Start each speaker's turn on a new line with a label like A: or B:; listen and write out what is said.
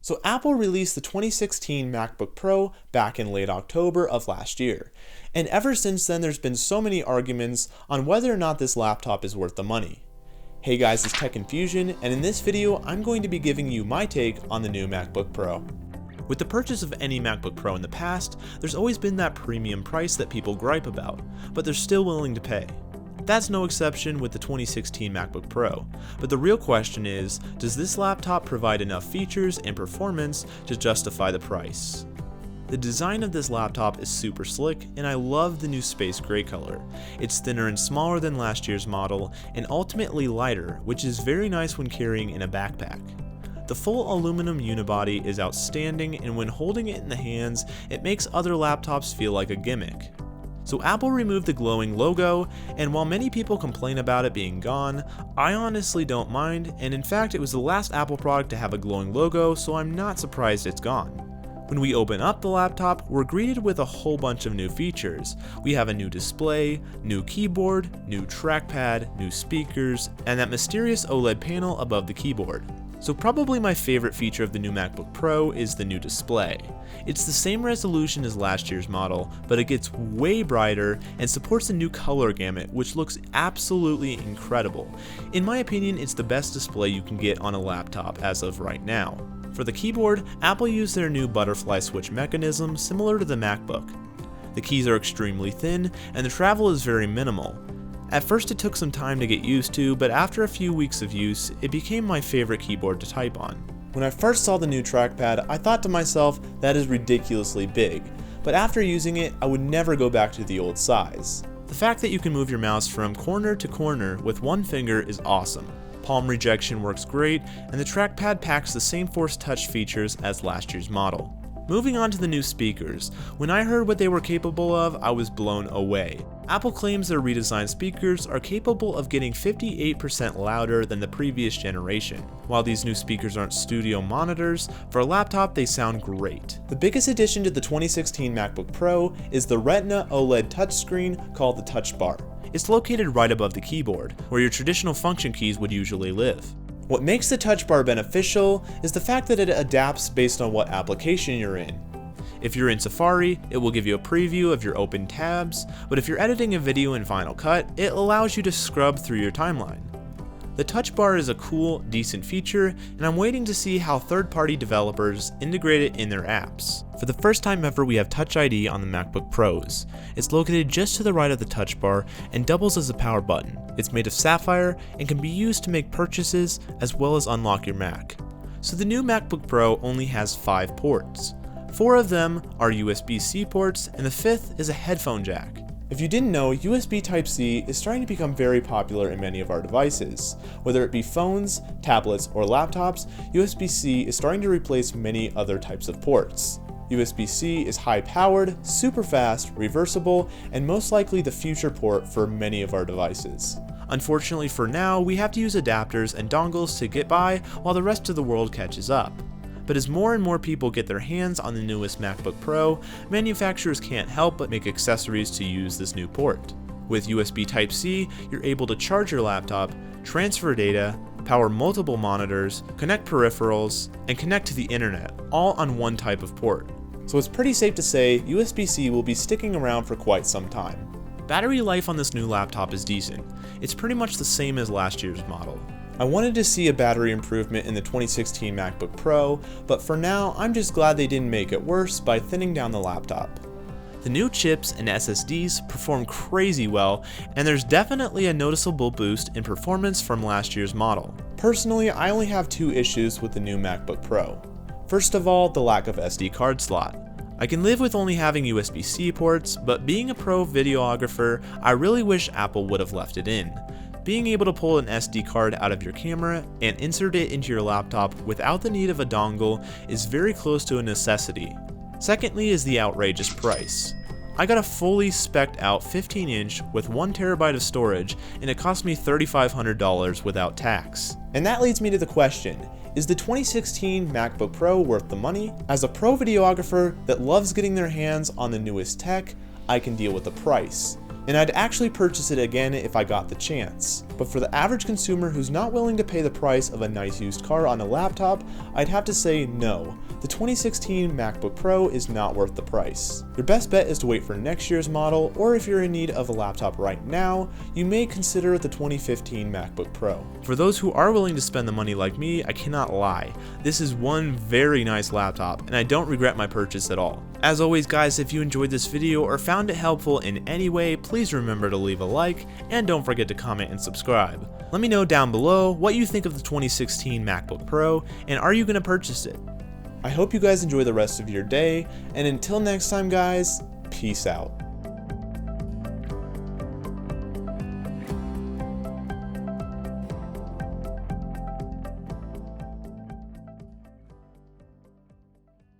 A: So Apple released the 2016 MacBook Pro back in late October of last year, and ever since then there's been so many arguments on whether or not this laptop is worth the money. Hey guys, it's Tech Infusion, and in this video I'm going to be giving you my take on the new MacBook Pro. With the purchase of any MacBook Pro in the past, there's always been that premium price that people gripe about, but they're still willing to pay. That's no exception with the 2016 MacBook Pro, but the real question is, does this laptop provide enough features and performance to justify the price? The design of this laptop is super slick, and I love the new space gray color. It's thinner and smaller than last year's model, and ultimately lighter, which is very nice when carrying in a backpack. The full aluminum unibody is outstanding, and when holding it in the hands, it makes other laptops feel like a gimmick. So Apple removed the glowing logo, and while many people complain about it being gone, I honestly don't mind, and in fact it was the last Apple product to have a glowing logo, so I'm not surprised it's gone. When we open up the laptop, we're greeted with a whole bunch of new features. We have a new display, new keyboard, new trackpad, new speakers, and that mysterious OLED panel above the keyboard. So probably my favorite feature of the new MacBook Pro is the new display. It's the same resolution as last year's model, but it gets way brighter and supports a new color gamut, which looks absolutely incredible. In my opinion, it's the best display you can get on a laptop as of right now. For the keyboard, Apple used their new butterfly switch mechanism similar to the MacBook. The keys are extremely thin, and the travel is very minimal. At first it took some time to get used to, but after a few weeks of use, it became my favorite keyboard to type on. When I first saw the new trackpad, I thought to myself, that is ridiculously big, but after using it, I would never go back to the old size. The fact that you can move your mouse from corner to corner with one finger is awesome. Palm rejection works great, and the trackpad packs the same Force Touch features as last year's model. Moving on to the new speakers, when I heard what they were capable of, I was blown away. Apple claims their redesigned speakers are capable of getting 58% louder than the previous generation. While these new speakers aren't studio monitors, for a laptop they sound great. The biggest addition to the 2016 MacBook Pro is the Retina OLED touchscreen called the Touch Bar. It's located right above the keyboard, where your traditional function keys would usually live. What makes the Touch Bar beneficial is the fact that it adapts based on what application you're in. If you're in Safari, it will give you a preview of your open tabs, but if you're editing a video in Final Cut, it allows you to scrub through your timeline. The Touch Bar is a cool, decent feature, and I'm waiting to see how third-party developers integrate it in their apps. For the first time ever, we have Touch ID on the MacBook Pros. It's located just to the right of the Touch Bar and doubles as a power button. It's made of sapphire and can be used to make purchases as well as unlock your Mac. So the new MacBook Pro only has 5 ports. 4 of them are USB-C ports, and the 5th is a headphone jack. If you didn't know, USB Type-C is starting to become very popular in many of our devices. Whether it be phones, tablets, or laptops, USB-C is starting to replace many other types of ports. USB-C is high-powered, super fast, reversible, and most likely the future port for many of our devices. Unfortunately for now, we have to use adapters and dongles to get by while the rest of the world catches up. But as more and more people get their hands on the newest MacBook Pro, manufacturers can't help but make accessories to use this new port. With USB Type-C, you're able to charge your laptop, transfer data, power multiple monitors, connect peripherals, and connect to the internet, all on one type of port. So it's pretty safe to say USB-C will be sticking around for quite some time. Battery life on this new laptop is decent. It's pretty much the same as last year's model. I wanted to see a battery improvement in the 2016 MacBook Pro, but for now, I'm just glad they didn't make it worse by thinning down the laptop. The new chips and SSDs perform crazy well, and there's definitely a noticeable boost in performance from last year's model. Personally, I only have 2 issues with the new MacBook Pro. First of all, the lack of SD card slot. I can live with only having USB-C ports, but being a pro videographer, I really wish Apple would have left it in. Being able to pull an SD card out of your camera and insert it into your laptop without the need of a dongle is very close to a necessity. Secondly is the outrageous price. I got a fully spec'd out 15-inch with 1TB of storage, and it cost me $3,500 without tax. And that leads me to the question, is the 2016 MacBook Pro worth the money? As a pro videographer that loves getting their hands on the newest tech, I can deal with the price. And I'd actually purchase it again if I got the chance. But for the average consumer who's not willing to pay the price of a nice used car on a laptop, I'd have to say no. The 2016 MacBook Pro is not worth the price. Your best bet is to wait for next year's model, or if you're in need of a laptop right now, you may consider the 2015 MacBook Pro. For those who are willing to spend the money like me, I cannot lie. This is one very nice laptop, and I don't regret my purchase at all. As always guys, if you enjoyed this video or found it helpful in any way, please remember to leave a like, and don't forget to comment and subscribe. Let me know down below what you think of the 2016 MacBook Pro, and are you going to purchase it? I hope you guys enjoy the rest of your day, and until next time guys, peace out.